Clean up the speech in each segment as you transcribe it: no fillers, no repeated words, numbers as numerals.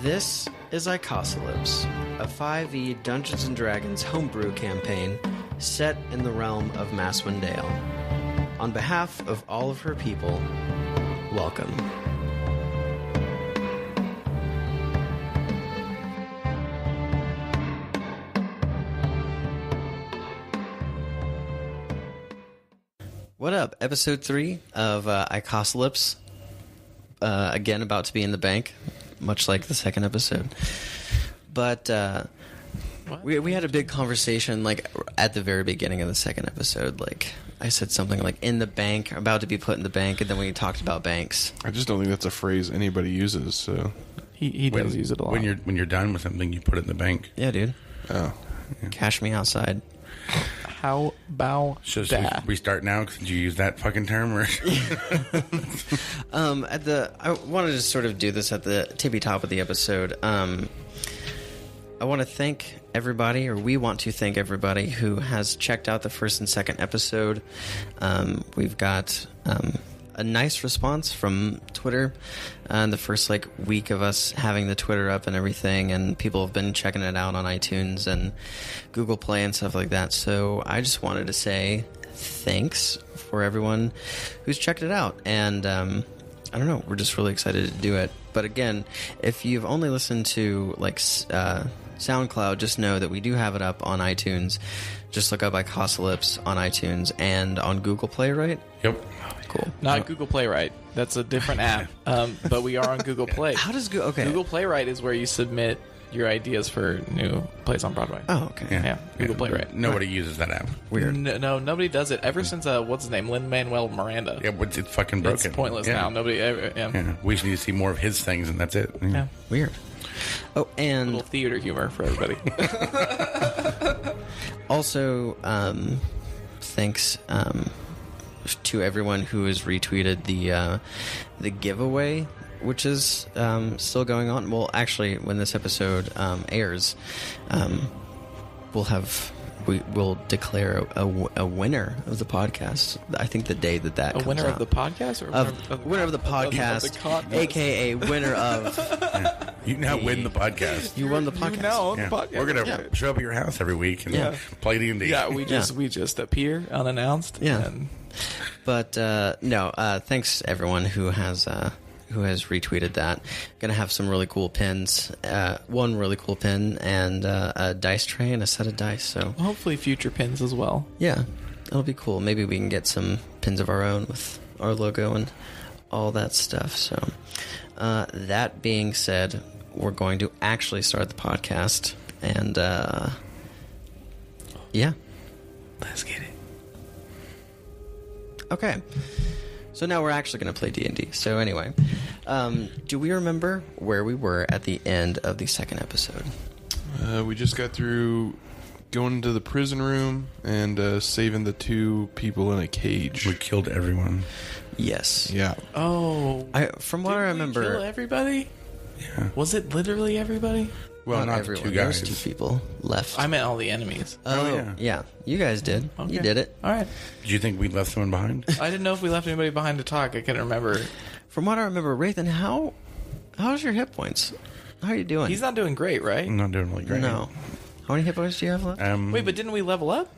This is Icosalypse, a 5e Dungeons & Dragons homebrew campaign set in the realm of Masswin Dale. On behalf of all of her people, welcome. What up? Episode 3 of Icosalypse. Again, about to be in the bank, much like the second episode. But we had a big conversation, like, at the very beginning of the second episode. Like, I said something like, in the bank, about to be put in the bank, and then we talked about banks. I just don't think that's a phrase anybody uses, so... He does use it a lot. When you're done with something, you put it in the bank. Yeah, dude. Oh. Yeah. Cash me outside. How about that? We start now because you use that fucking term? Or? I wanted to sort of do this at the tippy top of the episode. I want to thank everybody, or we want to thank everybody who has checked out the first and second episode. We've got a nice response from Twitter in the first week of us having the Twitter up and everything, and people have been checking it out on iTunes and Google Play and stuff like that. So I just wanted to say thanks for everyone who's checked it out, and I don't know, we're just really excited to do it. But again, if you've only listened to SoundCloud, just know that we do have it up on iTunes. Just look up Icosalypse on iTunes and on Google Play, right? Yep. Cool. Not Google Playwright. That's a different app. But we are on Google Play. How does Google Playwright is where you submit your ideas for new plays on Broadway. Oh, okay. Yeah. Google Playwright. Nobody uses that app. Weird. No, nobody does it ever since what's his name, Lin-Manuel Miranda. Yeah, but it's fucking broken. It's pointless now. Nobody. Yeah. We just need to see more of his things, and that's it. Yeah. Weird. Oh, and a little theater humor for everybody. Also, thanks to everyone who has retweeted the giveaway, which is still going on. Well, actually, when this episode airs, we'll declare a winner of the podcast. I think the day that comes winner out. of the podcast, or winner of the podcast, aka winner of. You now win the podcast. You won the podcast. You now own the podcast. We're gonna show up at your house every week and play D&D. Yeah, we just appear unannounced. Yeah. But no, thanks everyone who has retweeted that. Gonna have some really cool pins. One really cool pin and a dice tray and a set of dice. So hopefully future pins as well. Yeah, it'll be cool. Maybe we can get some pins of our own with our logo and all that stuff. So that being said, we're going to actually start the podcast, and yeah, let's get it. Okay, so now we're actually going to play D&D. So anyway, do we remember where we were at the end of the second episode? We just got through going into the prison room and saving the two people in a cage. We killed everyone. Yes. Yeah. Oh. From what I remember... Did we kill everybody? Yeah. Was it literally everybody? Well, not everyone. two guys. There's 2 people left. I meant all the enemies. Oh, yeah. You guys did. Okay. You did it. All right. Did you think we left someone behind? I didn't know if we left anybody behind to talk. I couldn't remember. From what I remember, Rathan, how's your hit points? How are you doing? He's not doing great, right? I'm not doing really great. No. How many hit points do you have left? Wait, but didn't we level up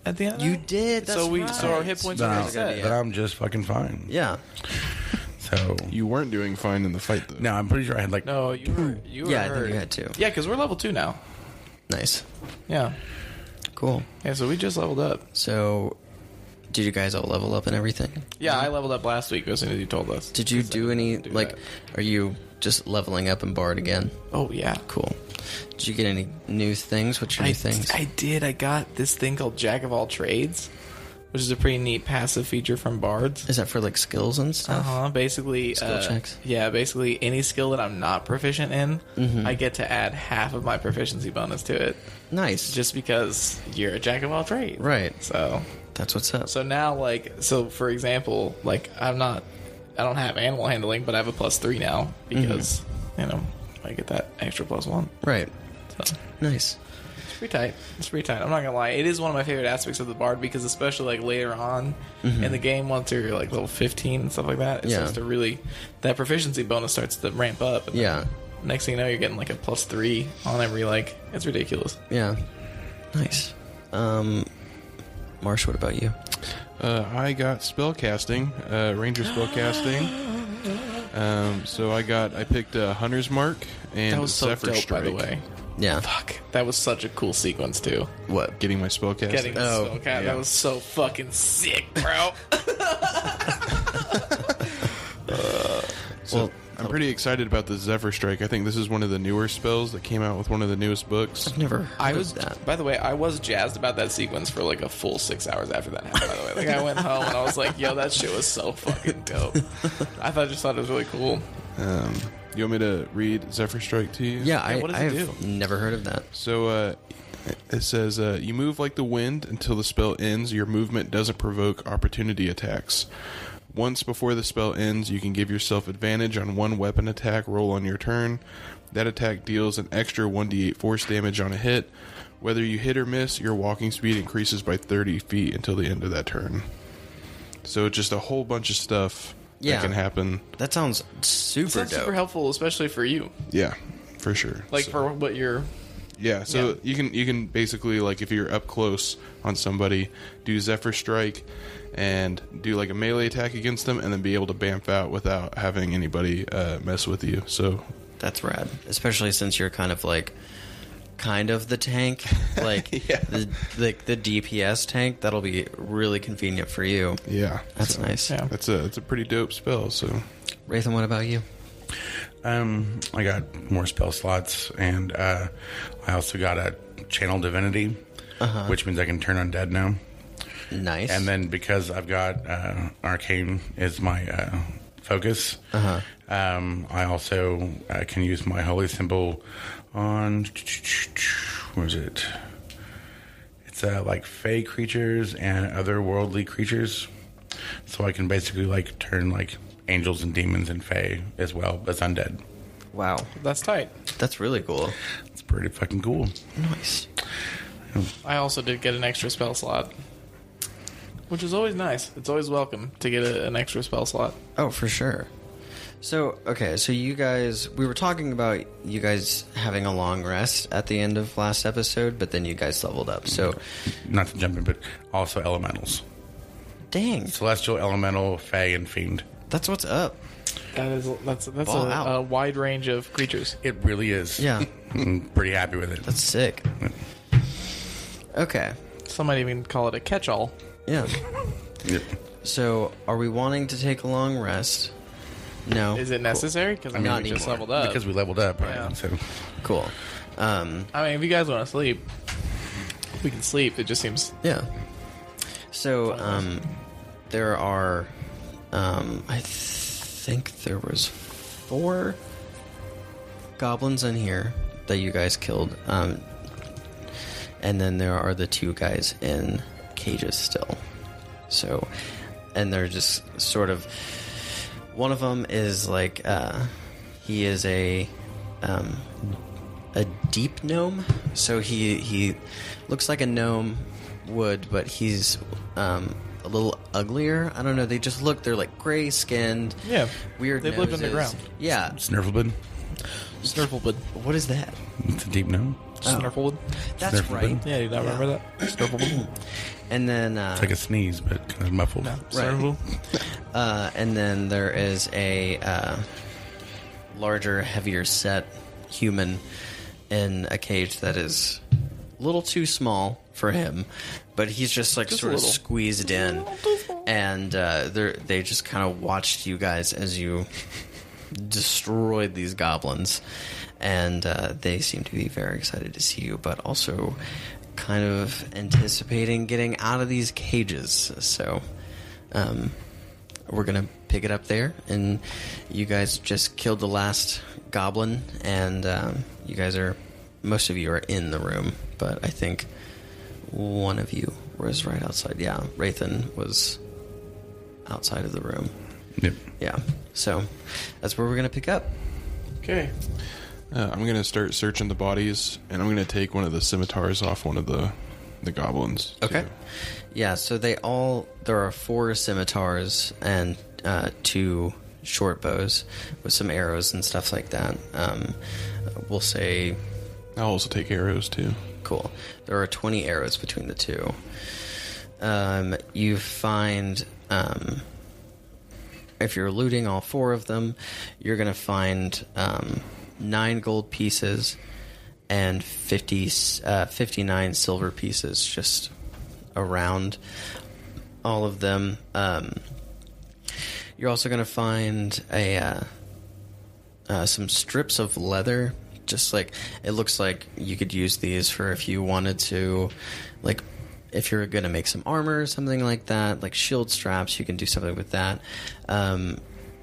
at the end of that? You did. That's right. So our hit points are set. But I'm just fucking fine. Yeah. So you weren't doing fine in the fight, though. No, I'm pretty sure I had No, you were. Yeah, I hurt. think you had 2. Yeah, because we're level 2 now. Nice. Yeah. Cool. Yeah, so we just leveled up. So, did you guys all level up and everything? Yeah, I leveled up last week as soon as you told us. Did you do any, are you just leveling up in Bard again? Oh, yeah. Cool. Did you get any new things? What's your new things? I did. I got this thing called Jack of All Trades, which is a pretty neat passive feature from Bards. Is that for, skills and stuff? Basically... Skill checks? Yeah, basically any skill that I'm not proficient in, I get to add half of my proficiency bonus to it. Nice. Just because you're a Jack of All Trades. Right. So... That's what's up. So now, for example, I don't have animal handling, but I have a +3 now because, I get that extra +1. Right. So. Nice. It's pretty tight. It's pretty tight. I'm not gonna lie. It is one of my favorite aspects of the Bard because especially later on in the game, once you're level 15 and stuff like that, it starts to really, that proficiency bonus starts to ramp up. And next thing you know, you're getting like a +3 on every like. It's ridiculous. Yeah. Nice. Marsh, what about you? I got spellcasting, ranger spellcasting. So I picked Hunter's Mark and That was so Zephyr dope, Strike. by the way. Yeah. Fuck, that was such a cool sequence too. What? Getting my spellcasting. Getting the spellcast, yeah. that was so fucking sick, bro. So Well, I'm pretty excited about the Zephyr Strike. I think this is one of the newer spells that came out with one of the newest books. I've never heard I of was, that. by the way, I was jazzed about that sequence for like a full 6 hours after that happened. By the way, like I went home and I was like, "Yo, that shit was so fucking dope." Just thought it was really cool. You want me to read Zephyr Strike to you? Yeah, what does it I've never heard of that. So it says, you move like the wind until the spell ends. Your movement doesn't provoke opportunity attacks. Once before the spell ends, you can give yourself advantage on one weapon attack roll on your turn. That attack deals an extra 1d8 force damage on a hit. Whether you hit or miss, your walking speed increases by 30 feet until the end of that turn. So just a whole bunch of stuff that can happen. That sounds super That's dope. super helpful, especially for you, Yeah, for sure. like So- for what you're. Yeah, so you can basically, like, if you're up close on somebody, do Zephyr Strike and do like a melee attack against them, and then be able to bamf out without having anybody mess with you. So That's rad, especially since you're kind of the tank, like the DPS tank. That'll be really convenient for you. yeah, That's nice. Yeah. it's a pretty dope spell. So Rathan, what about you? I got more spell slots, and I also got a channel divinity, which means I can turn undead now. Nice. And then because I've got arcane is my focus, I also can use my holy symbol on where is it? It's like fey creatures and otherworldly creatures, so I can basically like turn like angels and demons and fey as well as undead. Wow, That's tight. that's really cool. It's pretty fucking cool. Nice. I also did get an extra spell slot, which is always nice. It's always welcome to get an extra spell slot. Oh, for sure. So, okay, so you guys, we were talking about you guys having a long rest at the end of last episode, but then you guys leveled up. So, Not to jump in, but also elementals. dang, Celestial, elemental, fey, and fiend. that's what's up. That's Ball out. a wide range of creatures. It really is. Yeah, I'm pretty happy with it. that's sick. Okay, Some might even call it a catch-all. yeah. Yep. So, are we wanting to take a long rest? No. Is it necessary? Because I mean, Not we just anymore. leveled up. Because we leveled up, right? Yeah. So Cool. I mean, if you guys want to sleep, we can sleep. It just seems Yeah. So, there are, I think there was 4 goblins in here that you guys killed. And then there are the 2 guys in cages still. So, and they're just sort of, one of them is like, he is a deep gnome. So he looks like a gnome would, but he's a little uglier. I don't know. They're like gray skinned. Yeah. Weird. They've lived noses. underground. Yeah. Snurflebud. Snurflebud. What is that? It's a deep gnome. Snurflebud. That's Snurflebud. right. Yeah, you don't remember that? Snurflebud. And then It's like a sneeze, but kind of muffled. Snurflebud. and then there is a larger, heavier set human in a cage that is a little too small for him, but he's just like Just sort a of little. squeezed in, and they just kind of watched you guys as you destroyed these goblins, and they seem to be very excited to see you, but also kind of anticipating getting out of these cages. So we're gonna pick it up there, and you guys just killed the last goblin, and most of you are in the room, but I think one of you was right outside. Yeah, Rathan was outside of the room. Yep. Yeah, so that's where we're gonna pick up. Okay. I'm going to start searching the bodies, and I'm going to take one of the scimitars off one of the goblins. Okay. too. Yeah, so there are 4 scimitars and 2 short bows with some arrows and stuff like that. We'll say... I'll also take arrows, too. Cool. There are 20 arrows between the two. You find... if you're looting all 4 of them, you're going to find 9 gold pieces and 59 silver pieces just around all of them. You're also going to find some strips of leather. Just like, it looks like you could use these for if you wanted to, like, if you're going to make some armor or something like that, like shield straps, you can do something with that.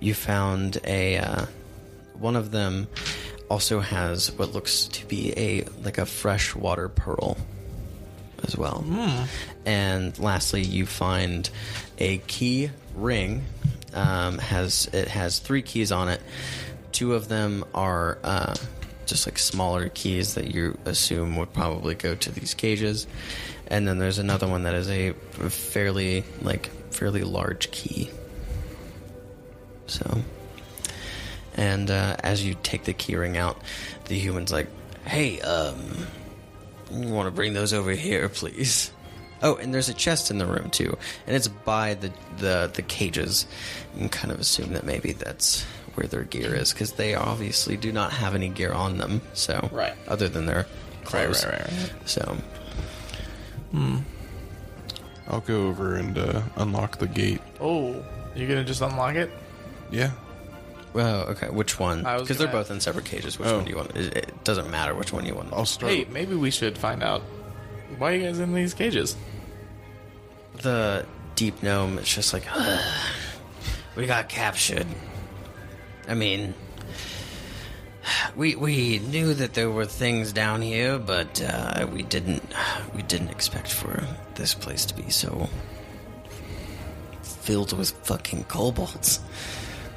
You found one of them also has what looks to be a freshwater pearl as well. And lastly, you find a key ring. It has 3 keys on it. 2 of them are just like smaller keys that you assume would probably go to these cages, and then there's another one that is a fairly large key. So, and as you take the key ring out, the human's like, "Hey, you want to bring those over here, please?" Oh, and there's a chest in the room too, and it's by the cages. You can kind of assume that maybe that's where their gear is, because they obviously do not have any gear on them. So, right, other than their clothes. Right. So, I'll go over and unlock the gate. Oh, you're gonna just unlock it? Yeah. well, okay. Which one? Because they're gonna- both in separate cages. Which one do you want? It doesn't matter which one you want. I'll start. Hey, maybe we should find out why are you guys in these cages? The deep gnome is just like, we got captured. I mean, we knew that there were things down here, but we didn't expect for this place to be so filled with fucking kobolds.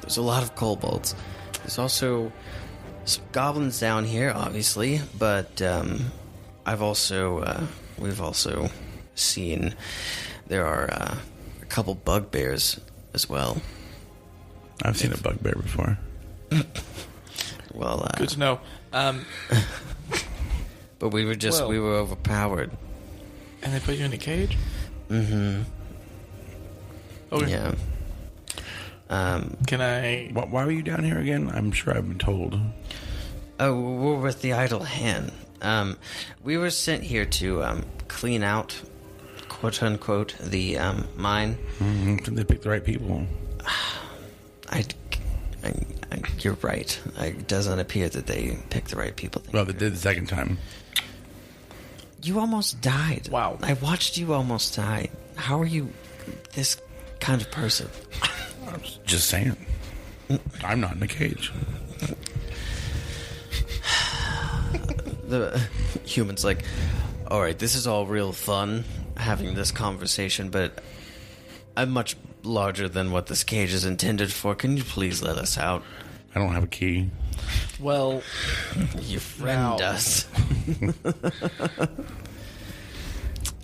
There's a lot of kobolds. There's also some goblins down here, obviously, but we've also seen there are a couple bugbears as well. I've seen a bugbear before. Well, Good to know. but we were overpowered. And they put you in a cage? Mm-hmm. Okay. Yeah. Can I... Why were you down here again? I'm sure I've been told. Oh, we're with the Idle Hand. We were sent here to clean out, quote unquote, the mine. Mm-hmm. They picked the right people. You're right. It doesn't appear that they picked the right people. Well, they did the second time. You almost died. Wow. I watched you almost die. How are you this kind of person? I was just saying. I'm not in a cage. The human's like, all right, this is all real fun, having this conversation, but I'm much larger than what this cage is intended for. Can you please let us out? I don't have a key. Well... Your friend Now. does.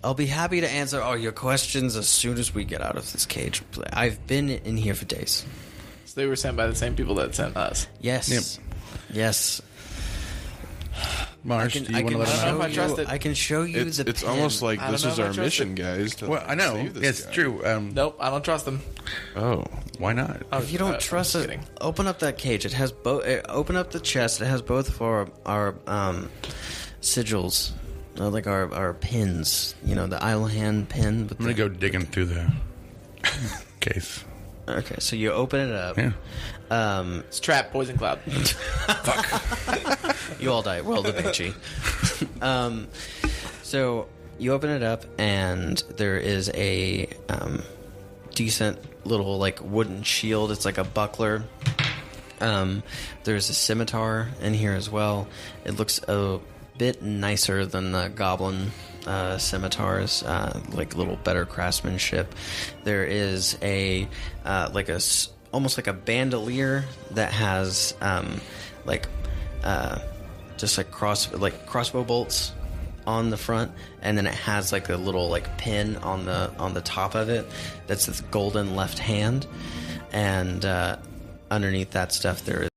I'll be happy to answer all your questions as soon as we get out of this cage. I've been in here for days. So they were sent by the same people that sent us. Yes. Yep. Yes. Marsh, do you want to let I them don't know know? if I trust it. I can show you It's, the it's pin. almost like I don't this know is if I our trust mission, it. guys. To Well, I know. save this It's guy. true. Nope, I don't trust them. Oh. Why not? Oh, If you don't I'm trust just it, kidding. open up that cage. It has both. Open up the chest. It has both of our sigils, like our pins. You know, the Idle Hand pin. With I'm going to go digging through the case. Okay, so you open it up. Yeah. It's trap, poison cloud. You all die. Roll the Banshee. So you open it up, and there is a decent little like wooden shield. It's like a buckler. There's a scimitar in here as well. It looks a bit nicer than the goblin scimitars, like a little better craftsmanship. There is a almost like a bandolier that has just like crossbow bolts on the front, and then it has like a little like pin on the top of it that's this golden left hand, and underneath that stuff, there